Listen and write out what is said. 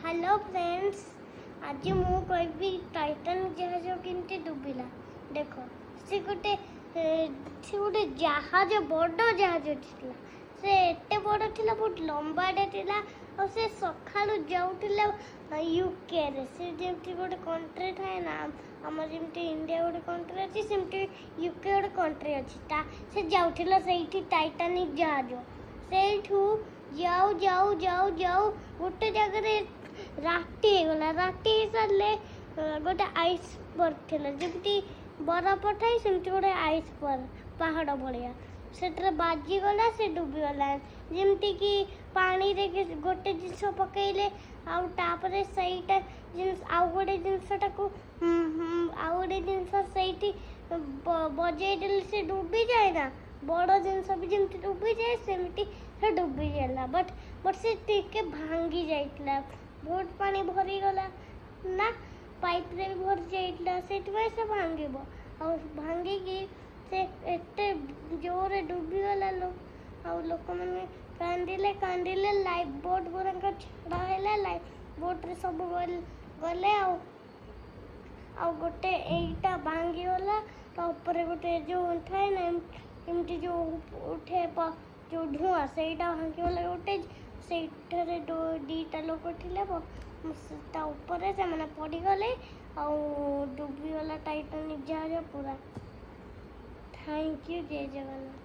Hello friends, आज मु कहबी टाइटानिक जहाज केमती डुबिला। देख से गोटे जहाज बड़ जहाज थिला। से एते बड़ थिला, बहुत लंबाटे थिला। और से सखाळु जाउथिला यूके रे। से जेमती गोटे कंट्री थाए ना, हमर जेमती इंडिया गोटे कंट्री अछि, सेमती यूके गोटे कंट्री अछि। से जाउथिला सेठी टाइटानिक जहाज। सेठू जाऊ जाऊ जाऊ जाऊ गोटे जगह राति गला। राति सारे गोटे आइसबर्ग थिला, जेमती बरफ ठाई सेमती गोटे आइसबर्ग पहाड़ भलिया। सेठरे बाजी गला, से डूबी गला। जेमती कि पानी रे गोटे जिनस पकेइले आउ तापरे सहीटा जिनस आउ गोटे जिनसटाको आउ गोटे जिनस सहीटी बजेइ देले से डूबी जाए ना। बड़ जिनस भी जेमती डूबी जाए सेमती से डूबी जाला। बट से टिके भांगी जाइतला। बहुत पानी भरी गला ना, पाइप रे भर जाइतला, सेटवे से भांगीबो। और भांगी की से एते जोरे डूबी गला लोग। और लोक माने कांदिले लाइफ बोट गुरंका छड़ा हैला। लाइफ बोट रे सब गले आ गोटे एटा भांगी गला। तो ऊपर गोटे जो थाए ना एमती जो उठे जो धुआं सेटा भांगी गला। गोटे सेठरे दीटा लोक थिले, ता ऊपर से माने पड़ी गले और डूबी गला टाइटानिक जहाज पूरा। थैंक यू, जय जगन्नाथ।